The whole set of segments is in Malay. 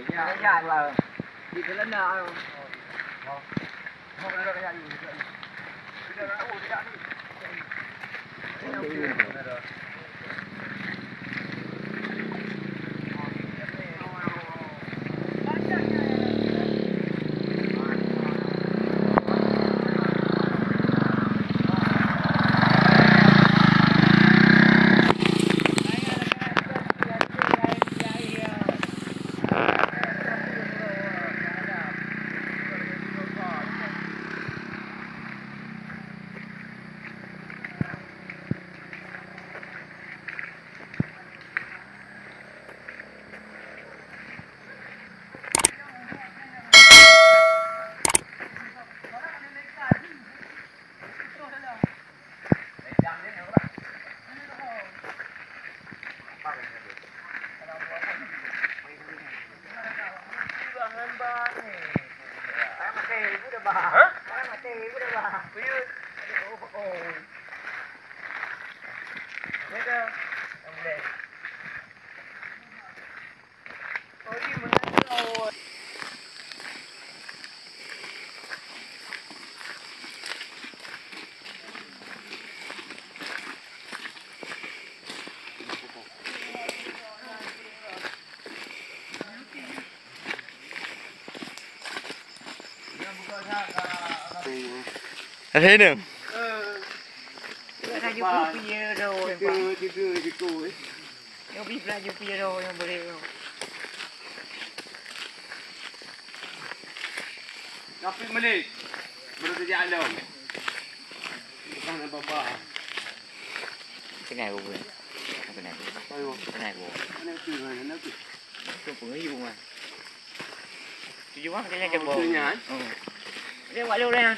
Kaya lah. Di dalam nak. Mau ada kaya ni. Tidak ada. Oh, tidak ni. Thế được. Ra YouTube pia rồi. Chứ. Nó bị ra YouTube pia rồi, không boleh. Tapi Malik baru saja alam. Bukan apa-apa. Cái này của mình. Cái này. Cái này của. Ini tu mana tu? Tôi cũng thấy dùng mà. Tôi dùng cái này cho bò. Dia buat lu dah.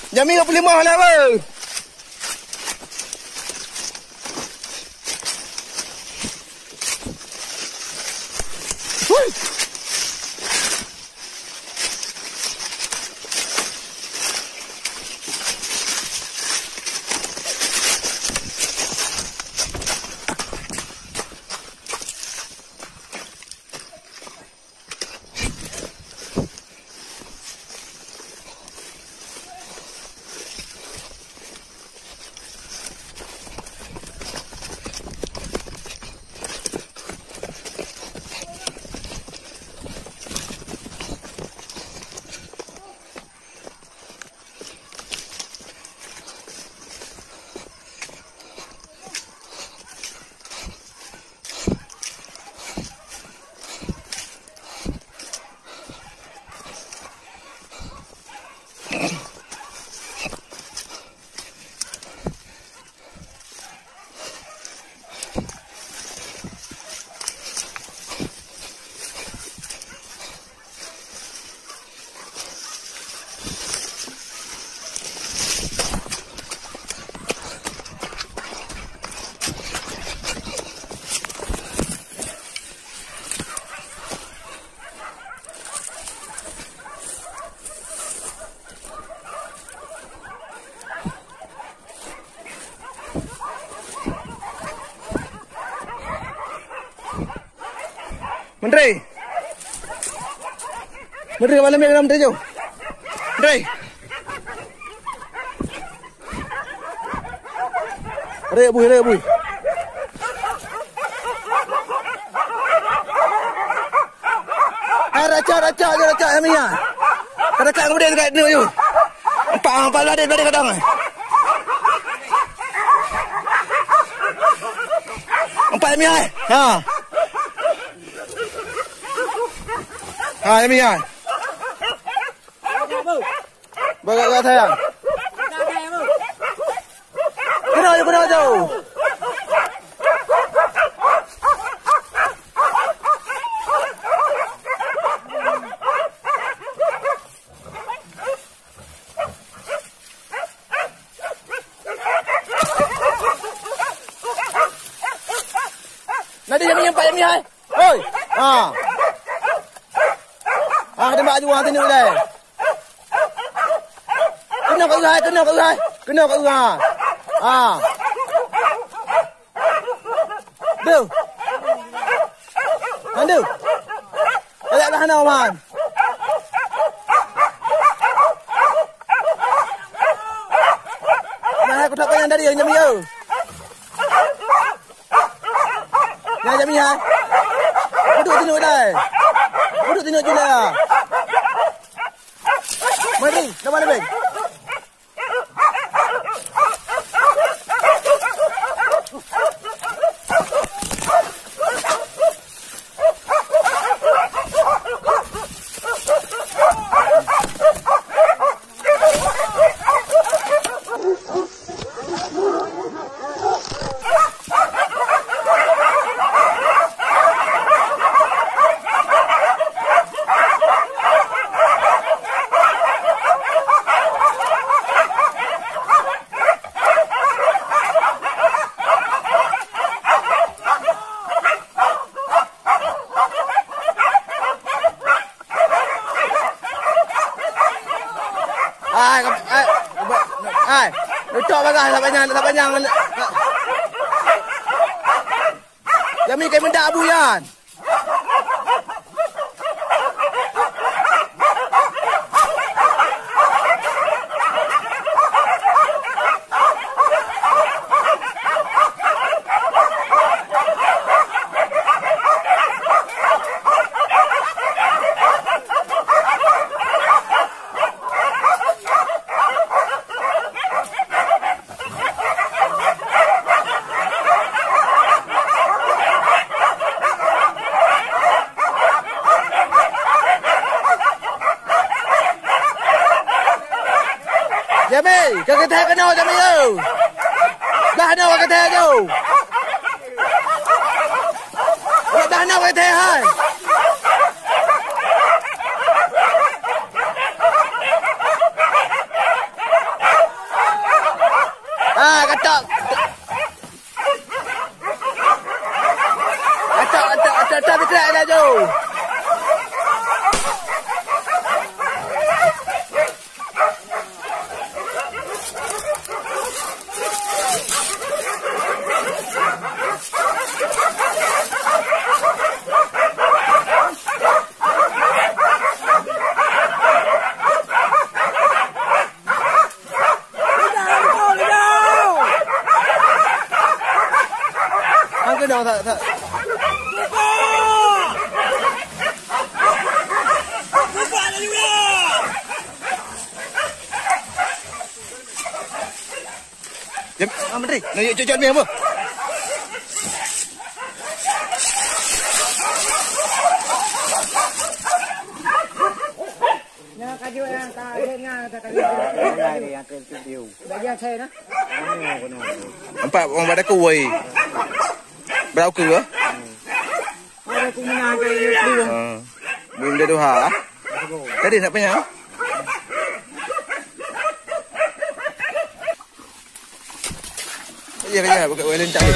Jam 35 lah apa? Menteri. Menteri kepala Menteri jom. Menteri. Rek bui. Raca kami ya. Raca kemudian dekat ni you. Empat lari kadang. Empat mi ai. Ha. Ha mi ai. Bagai sayang. Kena jauh. Nanti yang nyampak yang ni hai. Oi. Ha. Ha kita buat jual sini boleh. Kena kat urai. Ha. Duh. Mandu. Ayat dah nak man. Nah, aku tak payah dari yang nyami yo. Nah, nyami ha. Duduk tengok dah. Duduk tengok je dah. Mari, nama lebih. Ai, letak bagah tak panjang. Jami kai mendak abu yan. Jami, kau kata kena Jami yo. Dah nak kata yo. Dah nak kata hai. Ah, kata. Kata betul dah jo. Đâu thật. Jom, Menteri, nak cuci mi apa? Nhà kayu yang kayu yang kayu. Bagian saya na. Nampak orang pada kuai. Berapa ke? Ada kumina kayu. Belum dia doha. Tadi nak penyang. Ya, buka welen cari.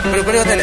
Perlu hotel.